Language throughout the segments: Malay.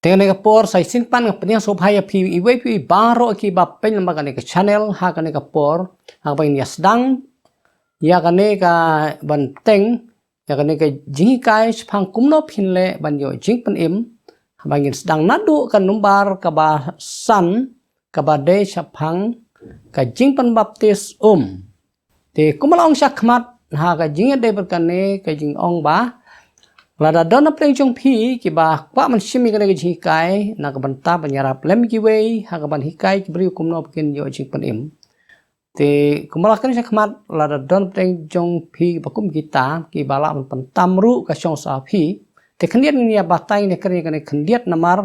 Tengah nega por sai simpan ngapnya sobhaya pi iwe pi baro ki bapen lembaga nega channel ha ka nega por ha bang ya sedang ya ka nega banteng ya ka nega jingi kai spang kumno phinle ban yo jing pen im ha bang sedang nadu kan numbar ka ba san ka ba de chapang ka jing pen baptis te kumalong syakmat ha ka jing de berkane ka jing ong ba lada dona pleng jong pi ki ba kwa man shimi ka nega jing kai na ka banta banyarap lem ki wei ha ka ban hikai ki bri kumno pkin yo jing pen im te kumalakan syakmat lada don pleng jong pi bakum kita ki bala man pentam ru ka syong sa pi te khendiat ni ya batai ne kene kene khendiat namar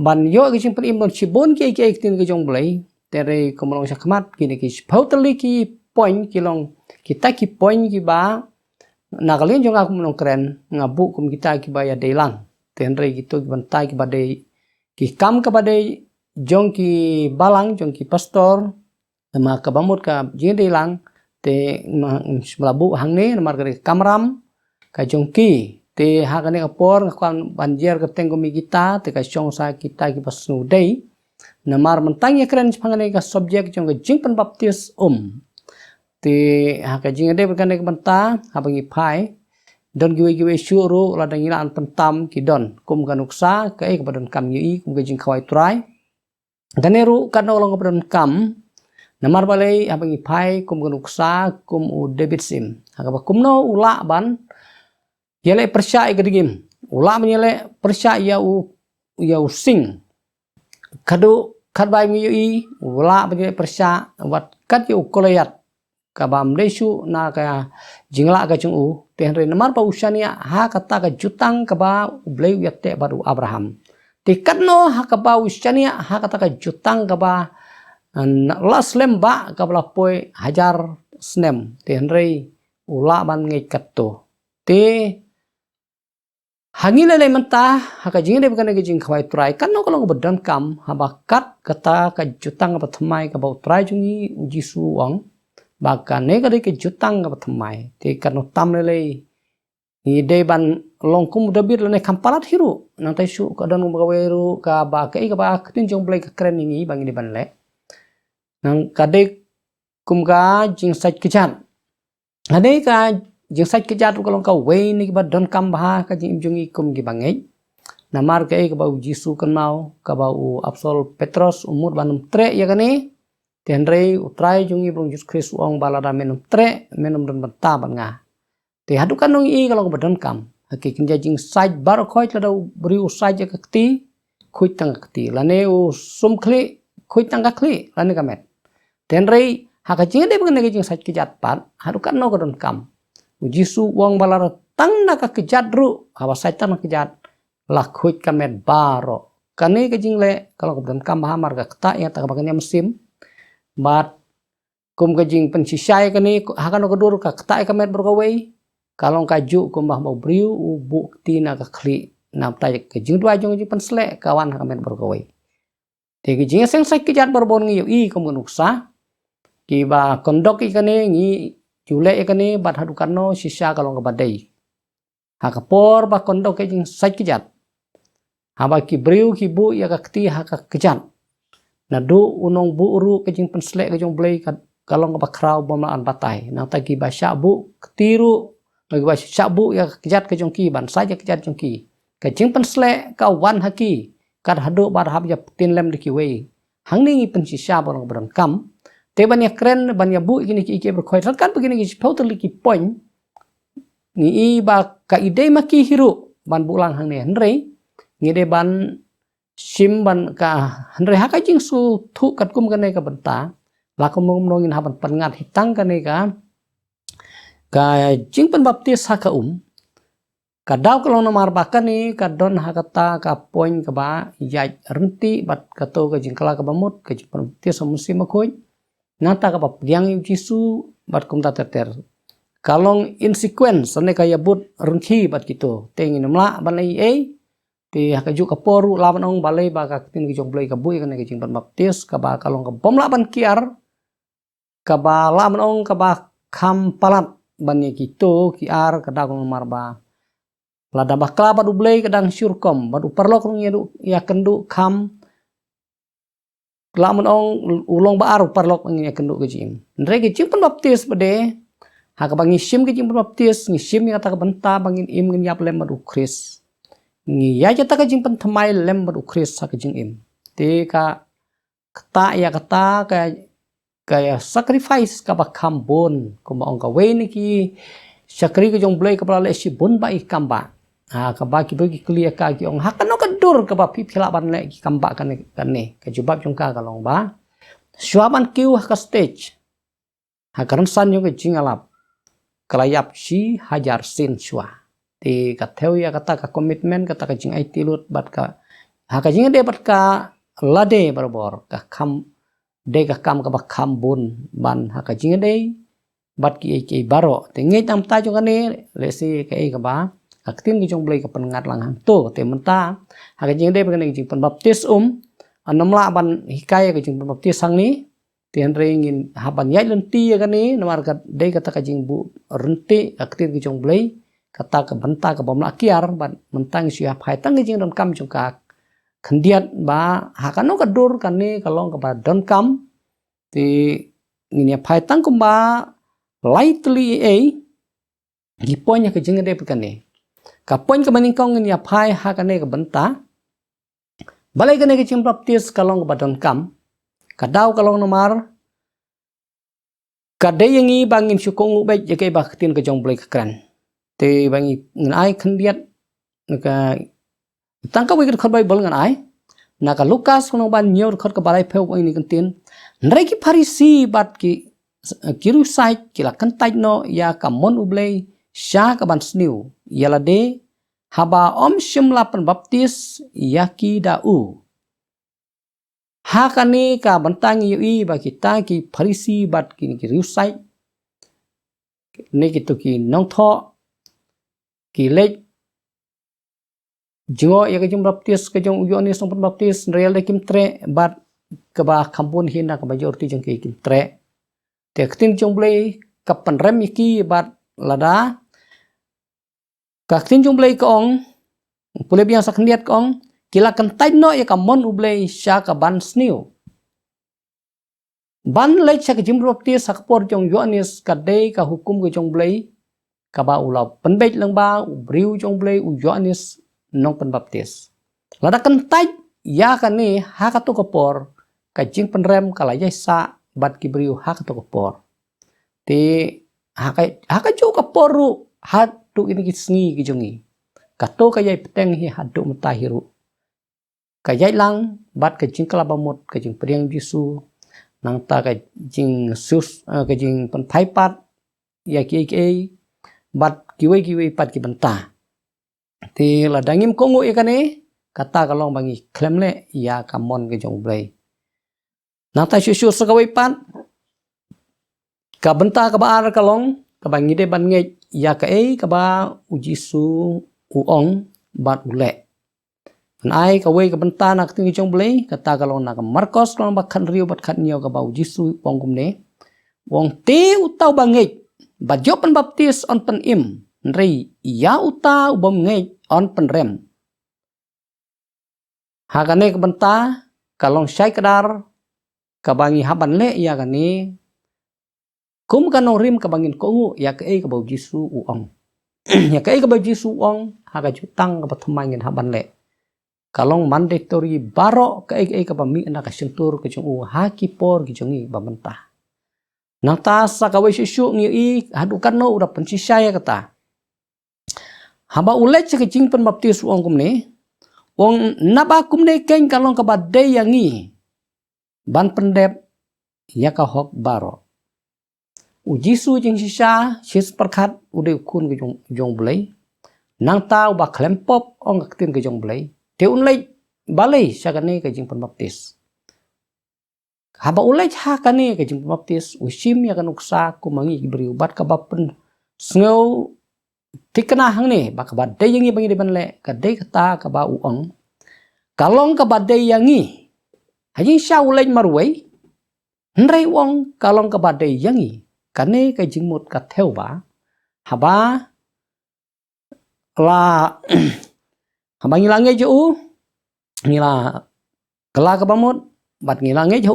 ban yo ki jing pen im don chibon ki tin ki jong blai tere kumalong syakmat ki ne ki pautali ki point ki long kita ki point ki ba nakalin jong aku menong keren ngabu kum kita ki baya delang tenre gitu ki bantai ki badai ki kam ka badai jong ki balang jong ki pastor ma ka bamut ka jing delang te melabu hang ne mar ka kamram ka jong ki te ha ka ne por kan banjer ka tenggo mi kita te ka syong sa kita ki pasnu dei namar mentang ya keren pangane ka subjek jong ka jing pen baptis te haka jing ade berkane ke benta habangi pai don giwe syuru la dangilaan pentam ki don kum ganuksa ke kepadon kam yui kum gajing kawai turai ganeru kan olong kepadon kam namar balai habangi pai kum ganuksa kum u debit sim haka ba kumno ula ban yele persya gedigim ula menyele persya ya u sing kadu kadbai mi yui ula menyele persya wat kat yu kolayat kabam desu na ka jingla ka chung tenre namar pa usania ha kata ka jutang ka ba ublei yatte baru Abraham tikatno ha ka ba usania ha kata ka jutang ka ba laslem ba ka bla poi hajar snem tenre ula ban ngai katto te hangile le menta ha ka jingde bukan ke jing khwai trai kanno kolong bedan kam ha bakat kata ka jutang ka thamai ka ba trai jungi jisu wang baka nega de ke jutang ka thamai te kanu tamlele ni de ban longkum dabir le kampalat hiru nantai su ka dan gaweru ka ba ke ka ba tin jong blai ka kren ni bang ni ban le nang kade kum ka jing saj kijan ade ka jing saj kijat ko long ka we ni ba don kam ba ka jing jungi kum gi bangai namar ke ka ba jisu kan mau ka ba u absol petros umur banum tre ya kani tenre utrai jungi brong Yesus Kristus ong balada menum tre menum dan benta banga te hadukan nong i kalau badan kam hakikin jajing saj bar khoi lada beri usaj ka kti khoi tang kti lane u sum khli khoi tang ka khli lane kamet tenre hakajing de bang jing saj kijat pat hadukan no badan kam Yesus ong balada tang na ka kijat ru hawa saitan kijat la khoi kamet baro kane kajing le kalau badan kam hamar ka kta ya tak baganya musim bat kum kajing pensisai kani hakan kedur ka kta kamet berkawai kalong kaju kum bah mau briu ubu tina ka khli nam tai kajing dua jong ji pensle kawan kamet berkawai te kajing seng sai kijat berbon ngi i kum nuksa ki ba kondok i kani ngi jule kani bat hadukan no sisa kalong ka badai hakapor ba kondok kajing sai kijat haba ki briu ki bu ya ka kti ha ka kijat nadu unong bu uru kajing penslek kajong blai kalong ka krau bomaan batai nang tagi ba syabu ketiru bagi ba syabu ya kejat kajong ki ban saja kejat jong ki kajing penslek ka wan haki kad hadu bar hab ya tin lem diki we hang ni pensisa borong beron kam te ban ya kren ban ya bu gini ki berkhoi kan begini ki pautali ki point ni i ba ka ide maki hiru ban bulang hang ne henrei ngide ban simban ka henre haka jing su thu kat kum kane ka benta la kum nongin haban pengat hitang kane ka jing pen baptis haka kadaw kalong namar bakan ni kadon hakata ka poin ka ba yaj renti bat kato ka jing kala ka bamut ka jing pen baptis musim makoy nata ka papiang jisu bat kum ta ter kalong in sequence ne ka yabut rengki bat gitu tengin mla banai ti haka ju ka poru laban ong balai ba ka tin ki jong blai ka bui kana ki jing baptis ka ba kalong ka bom laban kiar ka ba laban ong ka ba kham palat ban ki to ki ar ka da mar ba lada bakla badu blay kadang syurkom badu perlok nung ya kendu kam lamun ong ulong baaru perlok nung ya kendu kejim ndre kejim pun baptis bade ha ka bangi sim kejim pun baptis ngi sim ya ta ka benta bangin im ngin yap lem badu kris ngi ya jata kejim pun thamai lem badu kris ha kejim im te ka kata ya kata kaya sacrifice ka bakam bon kuma ong ka we ni ki sakri ke jong blay ka pala le si bon ba ikamba ka ba ki bagi clear ka ki ong hakano ka dur ka ba pi phila ban le ki kamba kan ne ka jubab jong ka long ba swaban kiu ka stage ha karan san yo ke jingalap kalayap si hajar sin swa ti ka theu ya kata ka commitment kata ka jing ai tilut bat ka ha ka jing de bat ka lade barbor ka kam de ka kam ka ba kam bun ban ha ka jing de bat ki baro te ngai tam ta jong ne le si ka ka ba aktin ki jong blay ka pengat lang hang to te menta ha ka jing de ba ne jing pen baptis anam la ban hikaya ka jing pen baptis sang ni te andre ngin ha ban yai len ti ka ni namar ka de ka ta ka jing bu renti aktin ki jong blay kata ka benta ka bom la kiar ban mentang si ha phai tang ki jing don kam jong ka khendiat ba hakano ka dur kan ni kalong ka ba don kam ti ngin ya phai tang kum ba lightly gi ponya ka jing de kan ni ka pon ka maning kong ngin ya phai ha kan ne ka benta balai kan ne ka jing baptis kalong ka ba don kam ka daw kalong nomar ka de yangi bangin syukong ubek je ke ba tin ka jong blay ka kran te bangi ngin ai khendiat ka tangka wikir khot bai bol ngan ai naka lukas kono ban nyor khot ka balai pheu ini kentin nrai ki farisi bat ki kiru sai kila kantai no ya ka mon ublei sha ka ban sniu yala de haba om shimla pan baptis ya ki da u ha kani ka bantang yu i ba kita ki farisi bat ki kiru sai ne ki to ki nong tho ki lek jingo ya kejung baptis kejung uyo ni song baptis real de kim tre bat ke ba kampun hina ke ba jorti jeng ke kim tre te ktin jong blay kapan rem iki bat lada ka ktin jong blay kong pule biang sak niat kong kila kentai no ya kamon ublay sya ka ban sniu ban lek sya kejung baptis sakpor jong yohanes ka de ka hukum ke jong blay ka ba ulau penbet lang ba ubriu jong blay u yohanes nong pen baptis lada kentai ya kan ni ha ka to kopor ka jing penrem kala ya sa bat kibriu ha ka to kopor te ha ka jo koporu ha tu ini kisngi kijongi ka to ka yai peteng hi hadu mutahiru ka yai lang bat ka jing kala bamut ka jing priang jisu nang ta ka jing sus ka jing pen phaipat ya ki bat kiwe pat ki benta ti la dangim kongo ikane kata kalong bangi klem le ya kamon ke jong blay nata syusyu sakawai pat ka benta ka baar kalong ka bangi de ban nge ya ka ka ba ujisu uong bat ule nai ka we ka benta nak tingi jong blay kata kalong nak markos kalong bakhan riu bat khat niyo ka ba ujisu uong kumne wong te utaw bangi bat jopan baptis on pen im nrei ya uta ubom ngej on penrem hakane ke benta kalong syai kedar kabangi haban le ya kani kum kanong rim kabangin kongu ya ke ka bau jisu uong ya ke ka bau jisu uong haga jutang ka pathmangin haban le kalong mandatory baro ke ka bami na ka sentur ke jung u hakipor ki jungi bamenta nata sa ka we shu ngi i hadukan no ura pensisaya kata haba ulet ke jing pen baptis uong kumne wong naba kumne ken kalong ka badai yangi ban pendep ya ka hok baro ujisu jing sisa sis perkat ude kun ke jong blay nang tau ba klempop ong aktin ke jong blay te unlay balay sa kani ke jing pen baptis haba ulet ha kani ke jing pen baptis usim ya kan uksa kumangi beri ubat ka bapen sngow tikna hang ni ba ka badai yangi bangi de ban le ka de kata ka ba uong kalong ka badai yangi hajing sya ulet marway nrei wong kalong ka badai yangi kane ka jingmut ka theo ba haba la habang ngilange jo ngila kala ka bamut bat ngilange jo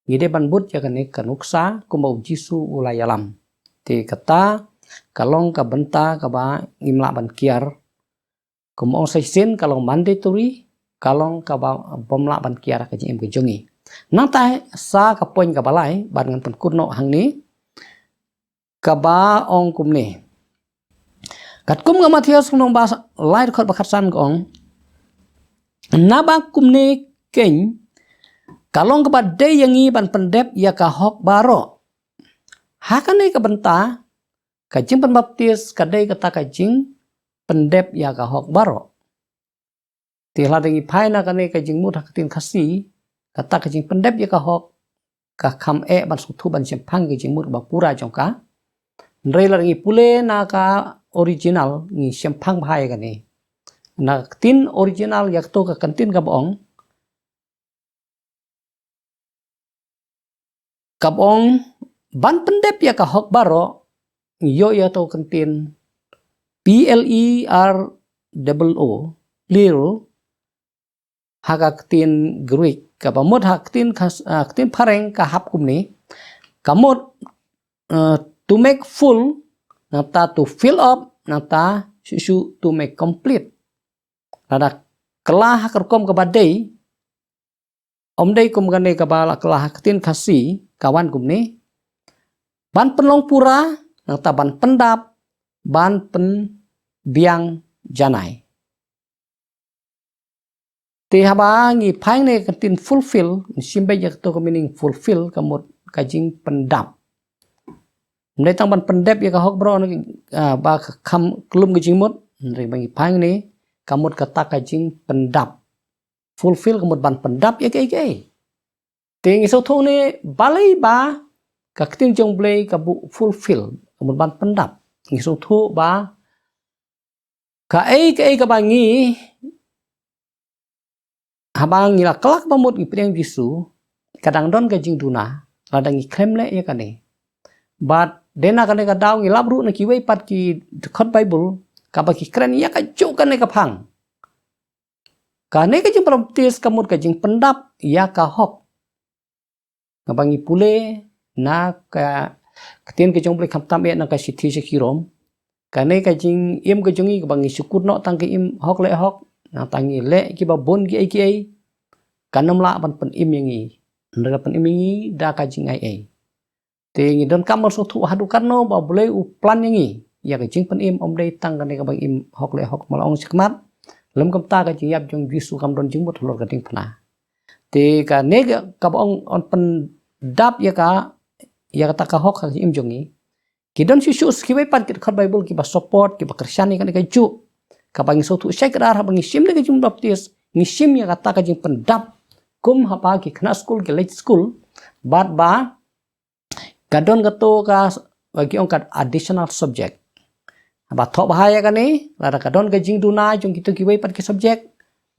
ngide ban but ya kane kanuksa kumbau jisu ulai alam ti kata kalong ka benta ka ba ngimla ban kiar kumong saisin kalong mandatory kalong ka ba bomla ban kiar ka jim ke jongi nata sa ka poin ka balai ban ngan pen kurno hang ni ka ba ong kumne kat kum ga mathias nong ba lai khot ba khatsan gong na ba kumne ken kalong ka ba de yangi ban pendep ya ka hok baro hakane ka benta ka jing pen baptis ka de kata ka jing pendep ya ka hok baro ti la dengi phai na kane ka jing mut hakin khasi kata ka jing pendep ya ka hok ka kham e ban su thu ban sim phang ka jing mut ba pura jong ka ndrei la dengi pule na ka original ni sim phang bhai ka ni na tin original yak to ka kantin ka bong kabong ban pendep ya ka hok baro yo ya to kantin PLERO lero hakatin Greek kabamot hakatin hakatin pareng ka hap kumni kamot to make full nata to fill up nata susu to make complete ada kelah kerkom kabadai omdai kum gane kabala kelah hakatin kasi kawan kumni ban penlong pura nata ban pendap ban pen biang janai ti haba ngi phang ne katin fulfill simbe jak to meaning fulfill kamot kajing pendap ndai tang ban pendap ya ka hok bro ba kham klum kajing mot ndai bangi phang ne kamot kata kajing pendap fulfill kamot ban pendap ya ke ti ngi so thong ne balai ba ka katin jong blai ka bu fulfill kamot ban pendap ngi so thu ba ka ka bangi habang ngila kelak bamut ipriang jisu kadang don ka jing duna ladang iklem le ya kane but dena kane ka daw ngilap ru na kiwei pat ki khot bible ka ba ki kren ya ka ju kane ka phang kane ka jing baptis kamut ka jing pendap ya ka hok ngabangi pule na ka katin ka jong blek kham tam na ka sithi se kirom kane ka jing im ka jongi ka bangi syukur no tang ka im hok le hok na tangi le ki ba bon ki ai kanam la ban pen im yangi ndra pen im yangi da ka jing ai te ngi don kamor so thu hadu kanno ba boleh u plan yangi ya ka jing pen im om dei tang kane ka bang im hok le hok mal ong sikmat lem kam ta ka jing yap jong visu kam don jing mot lor ka ting phna te ka ne ka bang on pen dap ya ka ta ka hok ka im jongi kidon susu skibai pat kit khot bible ki ba support ki ba kristiani kan ka ju ka bang so thu shek rar bang sim le ka jing baptis ni sim ya kata ka jing pendap kum hapa ki khna school ki late school bat ba kadon gato ka bagi ongkat additional subject ba thok bahaya kan ni la kadon ka jing duna jong kitu ki bai pat ki subject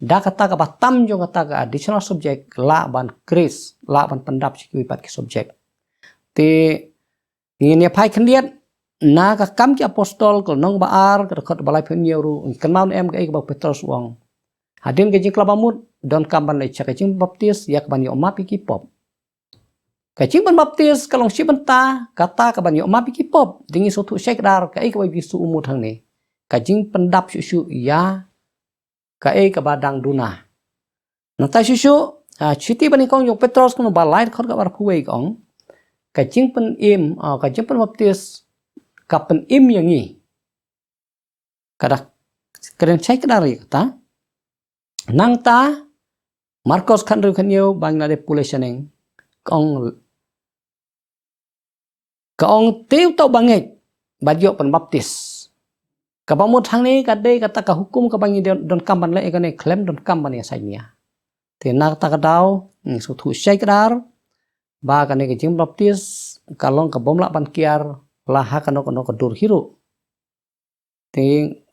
da kata ka batam jong kata ka additional subject la ban kris la ban pendap ki bai pat ki subject te ini pai kendiat na ka kam ki apostol ko nong baar ka khot balai phen yeru kenal em ka ba Petrus wong hadin ke jing klabamut don kam ban le chaka jing baptis yak ban yo ma pi ki pop ka jing ban baptis kalong si benta kata ka ban yo ma pi ki pop dingi so thu shek dar ka ba bisu umut hang ne ka jing pendap susu ya ka ka badang duna nata susu chiti ban kong yo Petrus ko balai khot ka bar phuwei kong ka jing pen im ka jing pen baptis ka pen im yangi kada keren check dari kata nang ta Marcos khandru khanyo Bangladesh population kong teu tau banget bajyo pen baptis ka pamut hang ni ka de kata ka hukum ka bangi don kamban le ka ne claim don kamban ya sainia te nak ta ka daw su thu check dar ba ka ne ka jing baptis kalong ka bomla ban kiar laha ka no ka dur hiru te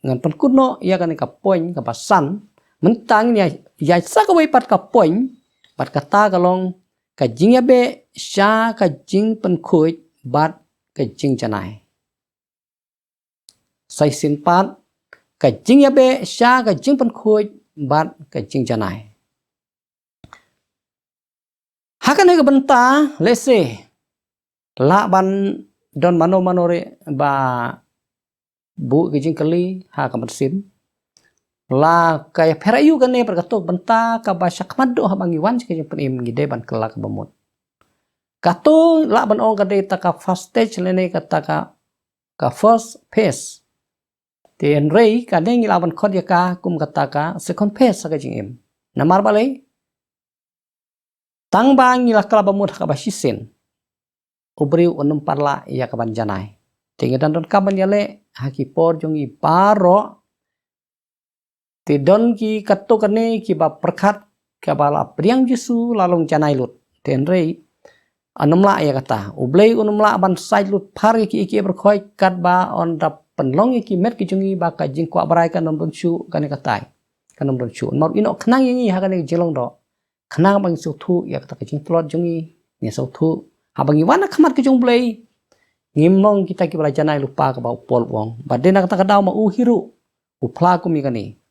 ngan pen kuno ya ka ne ka poin ka pasan mentang ya ya sa ka wei pat ka poin pat kata kalong ka jing ya be sha ka jing pen khuj bat ka jing janai sai sin pat cái chính ya be xa cái chính phân khôi bát cái chính cha này hakan cái benta lese la ban don mano manore ba bu cái chính kali ha kamat sim la kaya perayu gane perkato benta ka ba syakmado habang iwan ke jing penim ngide ban kelak bamut kato la ban ong kade ta ka first stage lene kata ka first phase ten rei ka deng la ban khod yaka kum kata ka second phase ka jing em namar balai tang bang ila kala bamut ka ba sisen ubri unum parla ya ka ban janai tingidan don ka ban yale hakipor jongi paro Tidon ki kato kane ki ba perkat ka bala priang jisu lalong janai lut ten rei anumla ya kata ublei unumla ban sai lut pari ki iki berkhoi kat ba on da penlong ki met ki jungi ba ka jing kwa barai kan nom chu kane katai kan nom chu mar ino khnang yi ha kane jilong do khnang bang su thu ya kata ka jing plot jungi ni su thu ha bang iwana khamat ki jung blei ngimlong kita ki bala janai lupa ka ba pol wong ba dena kata ka daw ma u hiru u phla ku mi kane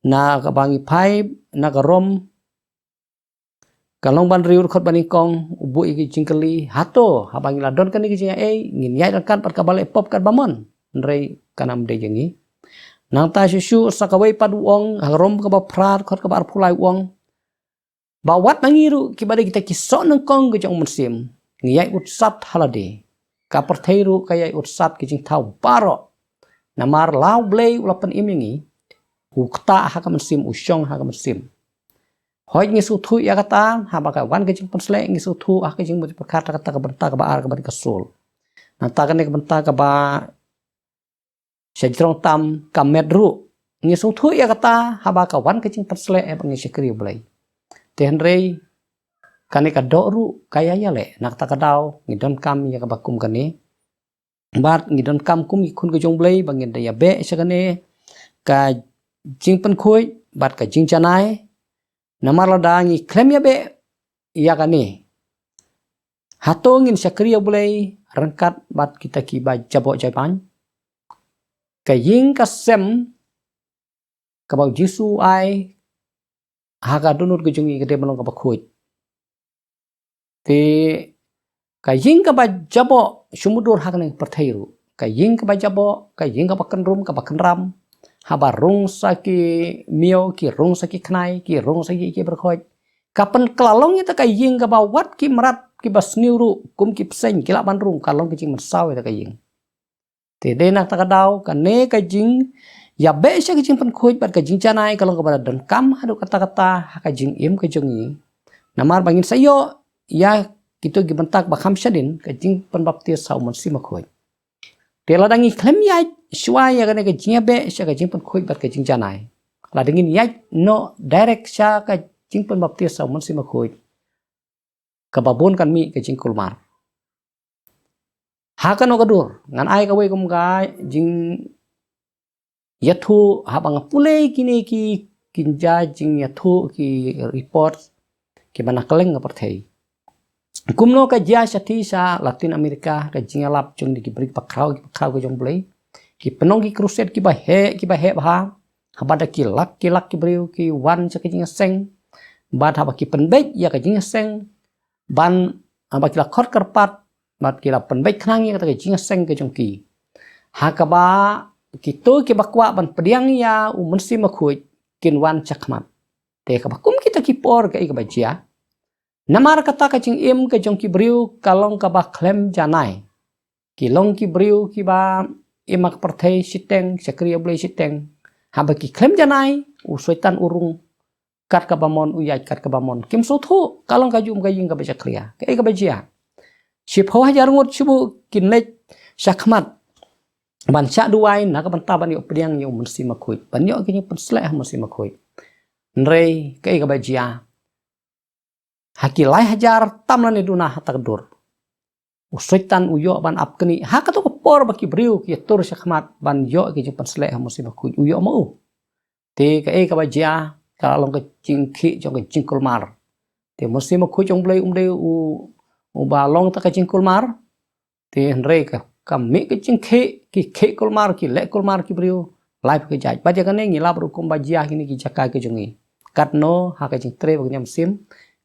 na kabangi pai na karom kalong ban riur khot bani kong ubu iki jingkeli hato habangi ladon kan iki jinga ngin yai kan pat kabale pop kat bamon rei kanam de jengi nang ta susu sakawai padu ong harom ka ba prat khot ka bar phulai ong ba wat mangiru ki bade kita kisok nang kong ke jong musim ngiyai utsat halade ka pertheiru kayai utsat ki jing thau baro namar law blei ulapan imingi ukta ha ka musim usyong ha ka musim hoi ngi su thu ya kata ha ba ka wan ke jing pensle ngi su thu ha ke jing mu perkata kata ka benta ka ba ar ka ba kasul nang ta ka ne ka benta ka ba sejrong tam ka medru ngi su thu ya kata ha ba ka wan ke jing pensle e ngi sekri blai ten rei kane ka do ru kaya ya le nak ta ka daw ngi don kam ya ka ba kum kane bat ngi don kam kum khun ke jong blai ba ngi da ya be se kane ka jing pen khoi bat ka jing chanai namar lada ngi klem ya be ya kani hatongin sakriya bulai rangkat bat kita ki ba jabo japan ka jing ka sem ka ba jisu ai ha ka dunur ke jungi ke de melong ka ba khoi te ka jing ka ba jabo sumudur ha kani perthairu ka jing ka ba jabo ka jing ka ba kenrum ka ba kenram haba rung saki mio ki rung saki knai ki rung saki ki berkhoi kapan kelalong itu ka ying ka bawat ki merat ki basniuru kum ki pseng ki ban rung kalong ki jing mersau itu ka ying te de nak ta daw ka ne ka jing ya be sha ki jing pen khoi bat ka jing chanai kalong ka bar dan kam hadu kata-kata ka jing im ka jungi namar bangin sayo ya kitu gi bentak ba khamshadin ka jing pen bapti sau mon si ma khoi Tela dangi klem ya shwa ya ka jing be sha ka jing pen khoi bat ka jing janai la dingin ya no direct sha ka jing pen bapti sa mon si ma khoi ka babon kan mi ka jing kulmar ha ka no ka dur ngan ai ka we kum ga jing yathu ha bang pulei kini ki kinja jing yathu ki report ki bana keleng ka perthei kumno ka jia sati sa Latin America ka jing lap chung di ki brik pakrau ka jong blei ki penong ki crusade ki ba he ba habada ki lak ki briu ki wan sa ki jing seng bad haba ki penbek ya ka jing seng ban haba ki la khot karpat bat ki la penbek khnang ya ka jing seng ke jong ki ha ka ba ki to ki bakwa ban pediang ya mensi ma khui kin wan chakmat te ka ba kum kita ki por ka ba jia namar kata ka jing im ka jong ki briu kalong ka ba klem janai ki long ki briu ki ba imak perthei siteng sakriya blei siteng haba ki klem janai u soitan urung kat ka bamon uyai kat ka bamon kim so thu kalong ka jum ka ying ka ba sakriya ka ba jia sip ho hajar ngot chubu kinlek sakmat ban cha duai na ka banta ban yo priang yo mensi ma khui ban yo ki pensleh mensi ma khui nrei ka ba jia hakilai hajar tamlan iduna hatakdur usoitan uyo ban apkeni hakato ko por baki briu ki tur sakmat ban yo ki jing pensleh mensi ma khui uyo mau te ka ba jia kalong ka jingki jong ka jingkul mar te mensi ma khui jong blei de u ba long ta ka jingkul mar te nrei ka kami ka jingki ki ke kul mar ki le kul mar ki briu live ke jaj ba jangan ngi lab ru kum ba jia kini ki jaka ke jungi katno ha ke jing tre ba nyam sim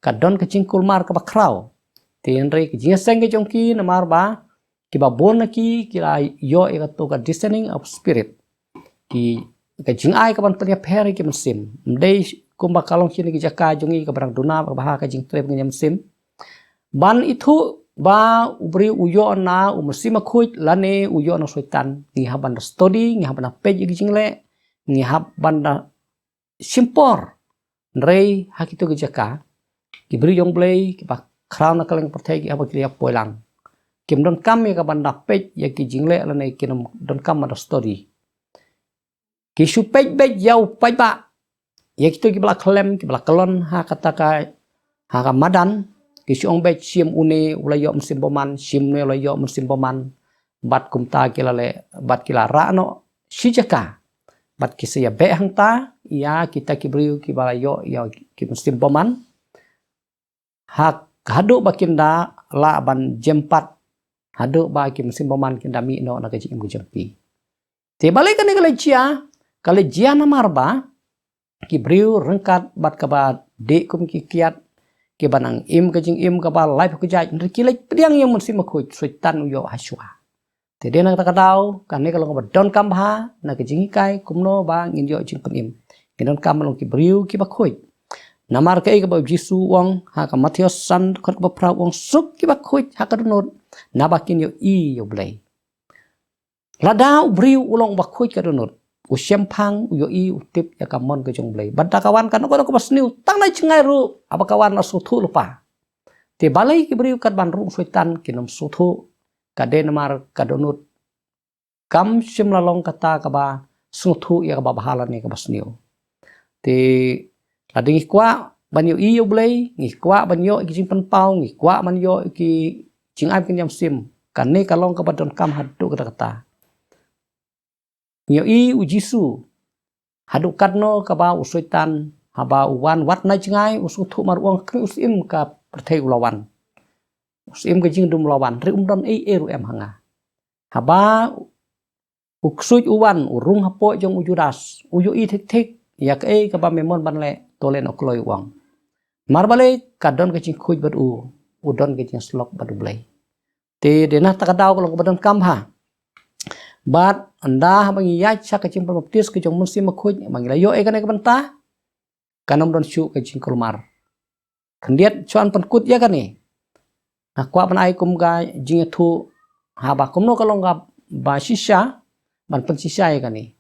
kadon ke jing kulmar ke ba kraw tin re ke jing seng ke jongki namar ba ki ba bon ki la yo e to ka discerning of spirit ki ka jing ai ka ban penya pher ki sim dei kum ba kalong kini ki jaka jungi ka barang duna ba ha ka jing tre ba nyam sim ban itu ba ubri uyo na umsi makhuj lane uyo na soitan ngi haban study ngi haban page gi jingle ngi haban simpor rei hakito gi jaka ki bri yong blei ki ba crown na kaleng perthai gi aba ki poilang kim don kam ya ka banda page ya ki jingle lane ki don kam ma story ki su page page yau pai ba ya kito ki bla klem ki bla kelon ha kata ka ha ka madan Kisiong bet sim une ulayo mesim boman sim ne ulayo mesim boman bat kumta kilale bat kilara no sijaka bat kisaya be hangta ya kita kibriu kibalayo ya ki mesim boman hak hadu bakinda la ban jempat hadu ba ki mesim boman kinda mi no na kaji imgu jempi te balik kan kale jia na marba kibriu rengkat bat kabat de kum kikiat ke banang im ke jing im ka ba live ke jaj rikilai pediang yang mesti makoi suitan uyo haswa te de na ta kadau kan ne kalau ba don kam ha na ke jing kai kumno ba ngin yo jing penim ke don kam long ki briu ki ba khoi namar ke ba jisu wong ha ka mathios san khot ba pra wong suk ki ba khoi ha ka donot na ba kin yo i yo blai lada briu ulong ba khoi ka donot usiam pang uyo i utip ya kamon ke jong blai banta kawan kan ko pas niu tang nai chengai ru apa kawan na suthu lupa te balai ki briu kat ban rung suitan kinom suthu kade namar kadonut kam sim lalong kata ka ba suthu ya ka ba bahala ni ka pas niu te lading kwa ban yo i yo blai ngi kwa ban yo ki jing pen pau ngi kwa man yo ki jing ai kin yam sim kan ne kalong ka badon kam hadu kata kata Nyo i ujisu hadu kadno kaba usuitan haba uwan wat na jengai usuthu maruang kri usim ka perthai ulawan usim ke jing dum lawan ri don eru em hanga haba uksuj uwan urung hapo jong ujudas uyu i thik thik yak kaba memon banle tolen okloi wang marbale kadon ke jing khuj bad udon ke jing slok bad blai te denah takadau kalau badon kamha bat anda bang ya cha ka jing baptis ke jong musim makhuj bang layo e kan ke banta kanom don shu ke jing kulmar kendiat chuan pankut ya kan ni akwa pan ai kum ga jing thu ha ba kum no kalong ga ba shisha ban pan shisha ya kan ni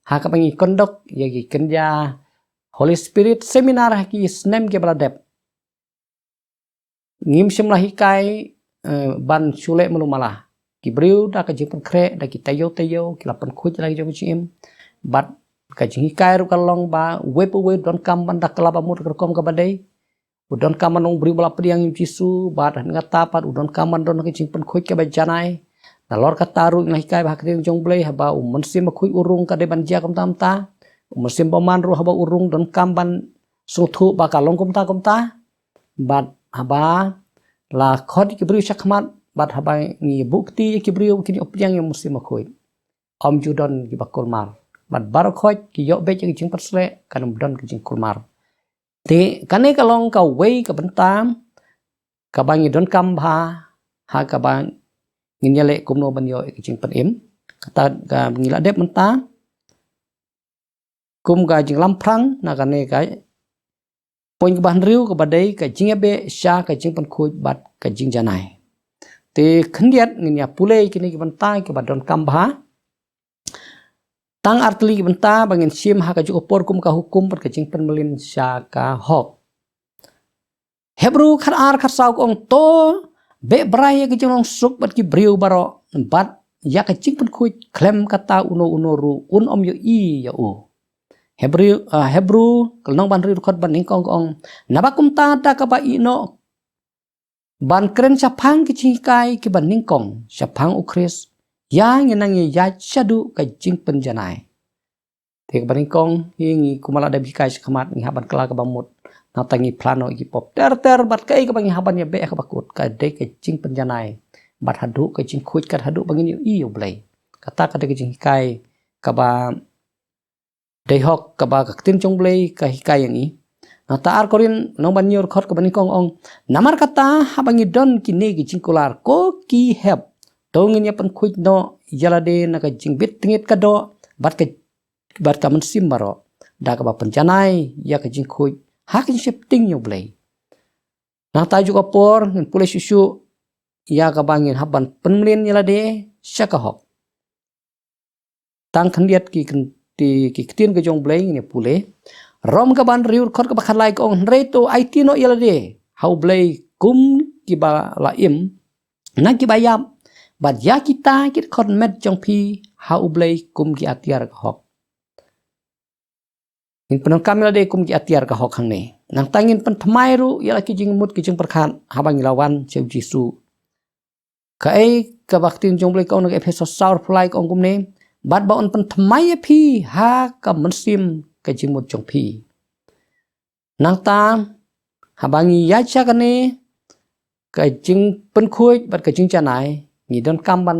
ha ka bang kondok ya gi kenja Holy Spirit seminar ha ki snem ke baladep ngim sim lahikai ban chule melumala kibriu da ka jing kre da kita yo kila pen khuj lagi jong chim bat ka jing kai ru kalong ba we don kam ban da kala ba mut kom ka badai udon kam nong briu bala priang im jisu bat ngata pat udon kam don ka jing pen khuj ka ba janai da lor ka taru ngai kai ba kre jong blai haba mensim khuj urung ka de ban ja kom tam ta mensim paman ru haba urung don kam ban suthu ba kalong kom ta bat haba la khod kibriu chakmat bat habai ngi bukti kibriu kini opiang yang musim makoi om judon ki bakul mar bat bar khoj ki yo be ki jing pasle kan don ki jing kulmar te kane kalong ka wei ka bentam ka bangi don kam ha ka bang nginyale kumno ban yo ki jing pen im kata ga ngila dep menta kum ga jing lamprang na kane ka poin ka ban riu ka badai ka jing be sha ka jing pen khoj bat ka jing janai te khendiat nginya pulei kini ki banta ki badon kambha tang artli ki banta bangin sim ha ka ju opor kum ka hukum per ka jing pen melin sha ka hok hebru khat ar khat sau ong to be brai ki jong suk bat ki briu baro bat ya ka jing pen khuj klem kata uno ru om yo i ya u hebru kelnong ban ri khot ban ning kong nabakum ta ta ka ba i no ban kren sapang ki chikai ki ban ningkong sapang ukris yang nang ya chadu ka jing penjanai te ban ningkong hingi kumala da bikai skhamat ngi haban kala ka bamut na tangi plano ki pop ter bat kai ka bangi haban ya be ka bakut ka de ka jing penjanai bat hadu ka jing khuj ka hadu bangin i yo blai kata ka de jing kai ka ba dei hok ka ba ka tin chong blei ka hikai yang i na taar korin nong ban nyor khot ka ban kong ong namar kata habangi don kini ki jingkular ko ki heb tongin ya pan kuit no yalade na ka jingbit tingit ka do bat ka mensim baro da ka ba penjanai ya ka jingkuit hakin shifting yo blei na ta juga por ngin pule susu ya ka bangin haban penmlin yalade syaka hok tang khandiat ki tin ka jong blei ni pule rom ka ban riur khot ka ba khalai ko reto it no yalade hau blei kum ki ba laim na ki bayam bat ya kita kit khot met jong pi hau blei kum ki atiar ka hok in penon kamila de kum ki atiar ka hok hang ne nang tangin pen thmai ru yala ki jing mut ki jing perkhan habang lawan cheu jisu ka ka baktin jong blei ko na episode sour fly ko kum ne bat ba on pen thmai phi ha ka mensim ka jing mut jong pi nang ta habangi ya cha ka ne ka jing pen khuj bat ka jing chanai ni don kam ban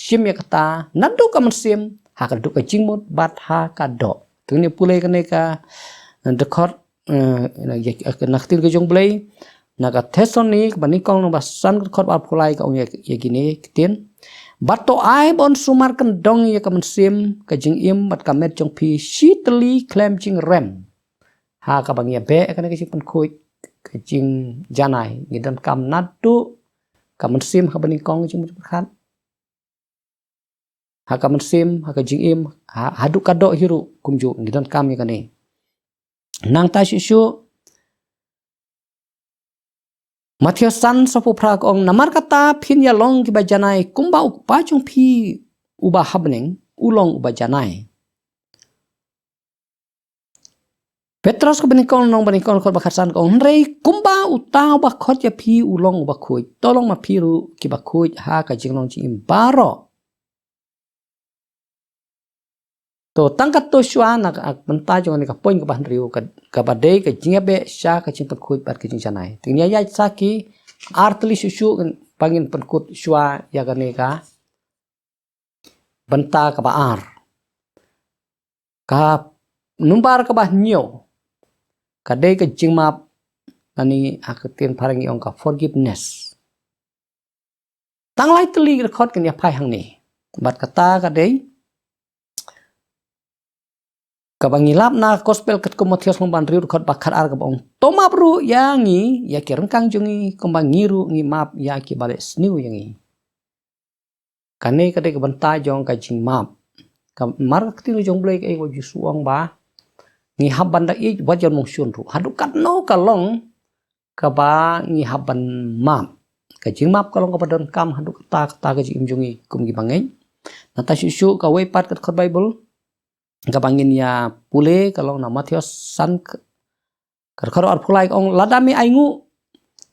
sim ya kata nadu ka mensim ha ka du ka jing mut bat ha ka do tu ni pule ka ne ka dekot naktir ke jong blei naga thesoni bani kong no basan khot ba phulai ka ong ye gini tin bato ai bon sumar kan dong ye ka mensim ka jing im bat ka met jong pi shitli klem jing rem ha ka bang ye be ka ne ka jing pen khuj ka jing janai ni dan kam nadu ka mensim ha bani kong jing khat ha ka mensim ha ka jing im hadu ka do hiru kumju ni dan kam ye ka ne nang ta shu Matius san sapu prak ong namar kata phin ya long ki bajanai kumba ukpa chung phi uba habneng ulong uba janai Petros ko benikong nong benikong ko bakhasan ko rei kumba uta ba khot ya phi ulong uba khuj tolong ma phiru ki ba khuj ha ka jinglong chi imbaro to tangkat to shwa na menta jong ni ka poin ka ban riu ka badai ka jingabe sha ka jing khuj bat ka jing janai tinya ya saki artli susu pangin penkut shwa ya ka ne ka benta ka baar ka numbar ka bah nyo ka dei ka jing map nani akatin parangi ong ka forgiveness tanglai tli khot kan ya phai hang ni bat kata ka dei kabangilap na gospel ket Matius ngban riu khot bakhar ar kabong tomap ru yangi ya ki rengkang jungi kembang ngiru ngi map ya ki bale sniu yangi kane kade ke benta jong ka jing map ka mar kti jong blai ke wo jisuang ba ngi haban da i wajon mong syun ru hadu kat no kalong ka ba ngi haban map ka jing map kalong ka badon kam hadu kata ka jing jungi kum gi bangai nata susu ka we pat ket khot bible kabangin ya pule kalau na Matius san kerkharo ar phulai ong ladami aingu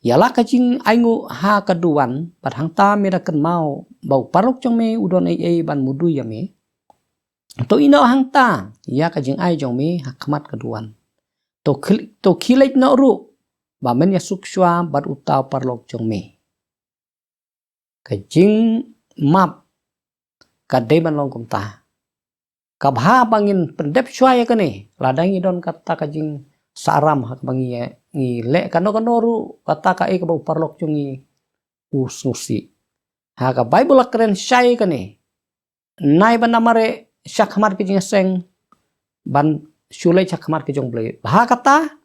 yala kacing aingu ha kaduan pat hangta mera kan mau bau parok jong me udon ai ban mudu ya me to ino hangta ya kajing ai jong me hakmat kaduan to khilait no ru ba men ya sukswa bat utau parlok jong me kajing map kadai ban long kumta kabha bangin pendep shwaya kane ladangi don kata kajing saram hak bangi ya ngi le kano ru kata ka e ka bau parlok jungi ususi ha ka bible keren shai kane nai ban namare shakhamar ki jing seng ban shulai shakhamar ki jong blai bha kata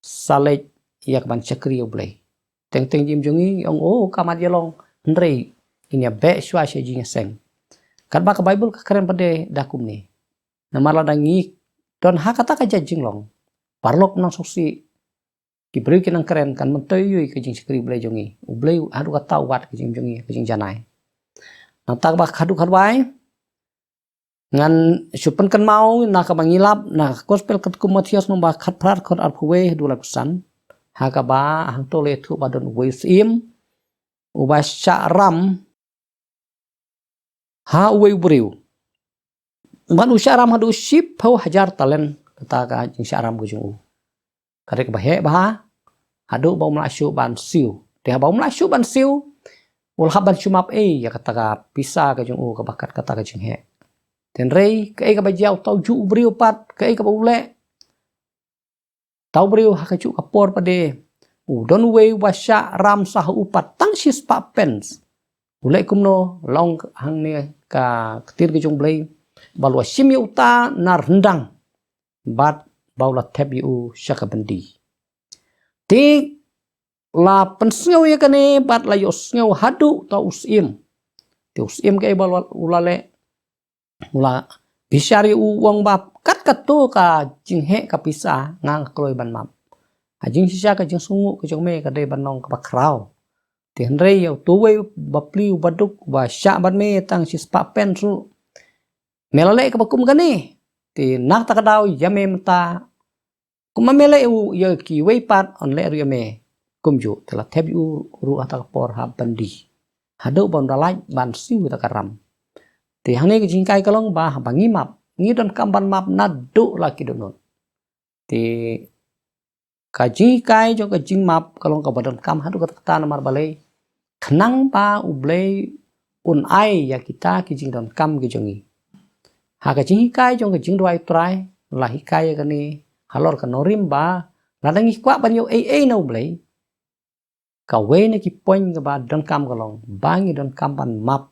salai yak ban chakri blai teng jim jungi ong kamat yelong ndrei inya be shwa she jing seng kan ba ka bible ka keren pade dakum ni namar ladangi don ha kata ka jajing long parlok nang soksi kibri kinang keren kan mentoy ke jing skri blai jongi ublai adu kata wat ke jing jongi ke jing janai nang tak ba khadu kharwai ngan supen kan mau na ka bangilap na gospel ket Matius nomba khat prat khot ar phuwe dula kusan ha ka ba hang tole thu badon we sim uba syaram ha uwe briu ban usyaram hadu ship pau hajar talen kata ka jing syaram ku jung karek bahe bah hadu bau melasyu ban siu dia bau melasyu ban siu ul haban cumap ya kata ka pisa ka jung ka bakat kata ka jing he ten rei ke ka bajau tau ju briu pat ke ka ule tau briu haka ju kapor pade don we wasya ram sah upat tang sis pa pens ule kumno long hang ne ka ketir ke jong blei balwa simi uta na rendang bat baula tep yu syaka bendi ti la pensngau ya kane bat la yos ngau hadu ta usim ti usim ke balwa ulale ula bisyari uang bab kat tu ka jinghe ka pisa ngang kloi ban map ajing sisa ka jing sungu ka jong me ka de banong ka bakrau ti henrei yo tuwe bapli baduk ba sya ban me tang sis pa pen su melale ka bakum gane ti nak ta kadau yame mta kuma mele u yo ki wei pat on le ri me kum ju tela teb u ru ata por ha bandi hadu bon dalai ban siu ta karam ti hang ne ki jing kai kalong ba bangi map ngi don kamban map na du la ki donut ti ka jing kai jo ka jing map kalong ka badon kam hadu ka ta namar balai khnang pa ublei un ai ya kita ki jing don kam ki jongi ha ka jing kai jong ka jing doi trai la hi kai ka ni halor ka norim ba la dang hi kwa ban yo ai no ublei ka we ne ki point ka ba don kam kalong bangi don kam ban map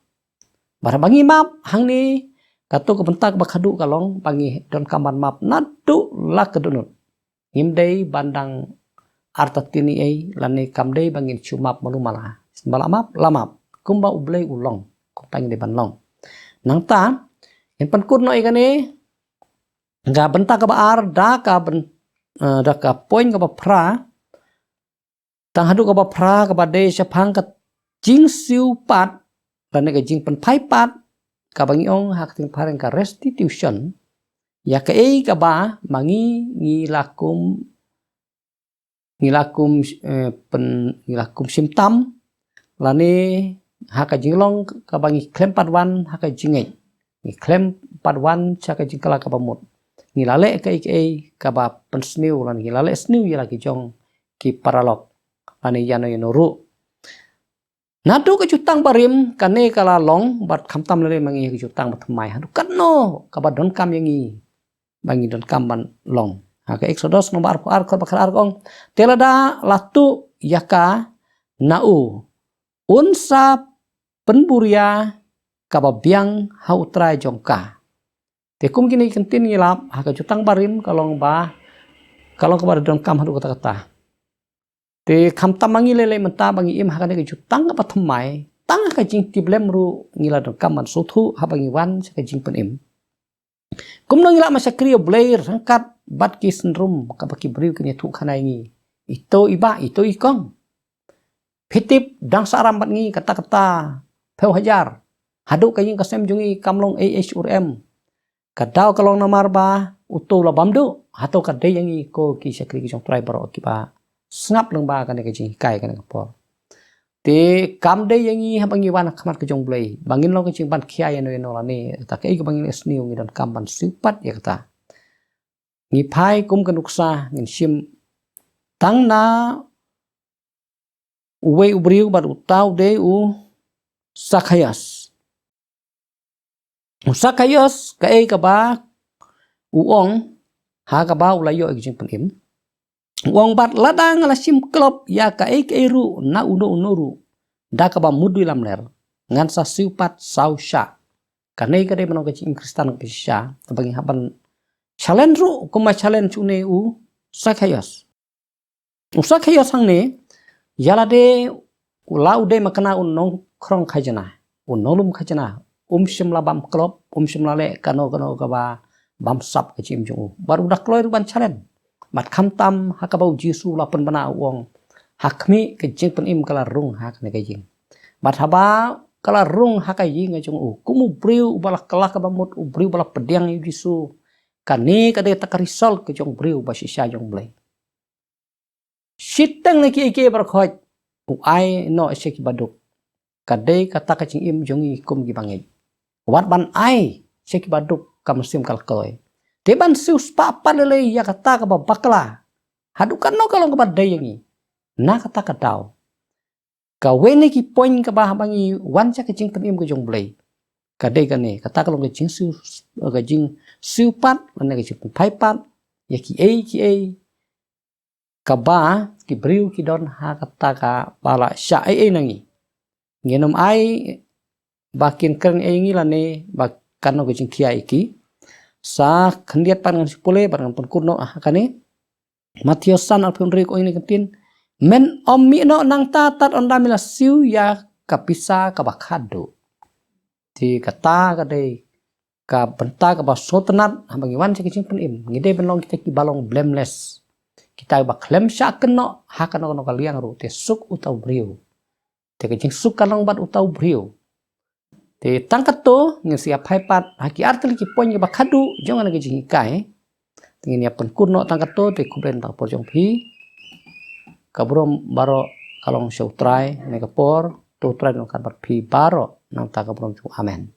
bara bangi map hang ni katu ka bentak ba khadu kalong bangi don kam ban map nadu la ka donut himdei bandang artatini ai lane kamdei bangin chumap malumala balamap lamap kumba ublei ulong kupang de banlong nang ta en pankut no ikane ga benta ka baar da ka poin ka ba pra tang hadu ka ba pra ka ba de sapang ka jing siu pat lane ka jing pen pai pat ka bangi ong hak ting pareng ka restitution ya ka ka ba mangi ngilakum simtam lani haka jinglong ka bangi klem padwan haka jingai ni klem padwan chaka jingkala ka bamut ngilale ka ba pensniu lan ngilale sniu ya lagi jong ki paralok ani yano yanoru nadu ka jutang barim kane kala long bat khamtam lele mangi ka jutang batmai hadu kanno ka ba don kam yangi bangi don kam ban long haka exodus nomor ar bakar argong telada latu yaka nau unsa penburia kababiang hautrai jongka tekum gini kentin ngilap haka jutang barim kalong kabar don kam hadu kata-kata te kam tamangi lele menta bangi im haka ne jutang apa thumai tang ka jing tiblem ru ngila don kam man suthu habangi wan ka jing pen im kumno ngila masa kriyo blair rangkat bat ki senrum kabaki briu kini tu khanai ngi ito iba ito ikong pitip dang saram bat ngi kata-kata peu hajar hadu kaying kasem jungi kamlong urm kadau kalong namar ba utu la bamdu hato kadai yangi ko ki sakri ki jong trai baro ki ba snap leng ba kan ka jing kai kan ka por te kam de yangi habangi wan khamat ke jong blai bangin lo ke jing ban khia yano yano la ni ta ke ka bangin esniu ngi dan kam ban sipat ya kata ngi pai kum kanuksa ngin sim tang na uwe ubriu bat utau de u sakayas ka ka ba uong ha ka ba ulayo jing penim uong bat ladang la sim klop ya ka ru na uno da ka ba mudu lam ler ngan sa sipat sausha kanai ka de manong ka jing kristan ka sha bagi haban challenge ru kuma challenge une u sakayas hang ne yala de ulau de makana unong krong khajana unolum khajana shimla bam klop shimla le kano ka ba bam sap ka chim jung baru dak loy ban challenge mat kham tam hakabau jisu la pen bana uong hakmi ke jing pen im kala rung hak ne ka jing bat haba kala rung haka ying jung u kumu briu bala kala ka bamut u briu bala pediang jisu kani ka de takarisol ke jong briu ba sisa jong blai sitang ne ki bar khoj u ai no se ki baduk kadai kata ka jing im jong i kum gi bangai wat ban ai se ki baduk kam sim kal koy te ban sius pa lele ya kata ka bakla hadukan no kalong ka badai yangi na kata ka daw ka wene ki point ka ba bangi wan cha ka jing pen im ka jong blai kadai kane kata kalau gajing siu pat mana gajing pai pat ya ki kaba ki briu ki don ha kata ka bala sya nangi ngenom ai bakin kern ngi lane bakan no gajing kia iki sa khendiat pan ngan sipule barang pun kuno kane Matiosan alpun rik ini ketin men omi no nang tatat on damila siu ya kapisa kabakado ti kata kadai ka benta ka basotenat bangiwan si kicing penim ngide benong kita ki balong blameless kita ba klem sya keno hakano no kaliang ru te suk utau brio te kicing suk kanong bat utau brio te tangkat to ngisi apaipat haki artel ki poin ba khadu jongan kicing ikai tingin ya kuno tangkat to te kuben tak por jong pi kabrom baro kalong show try ne kapor to try no kan pi baro nang ta kabrom amen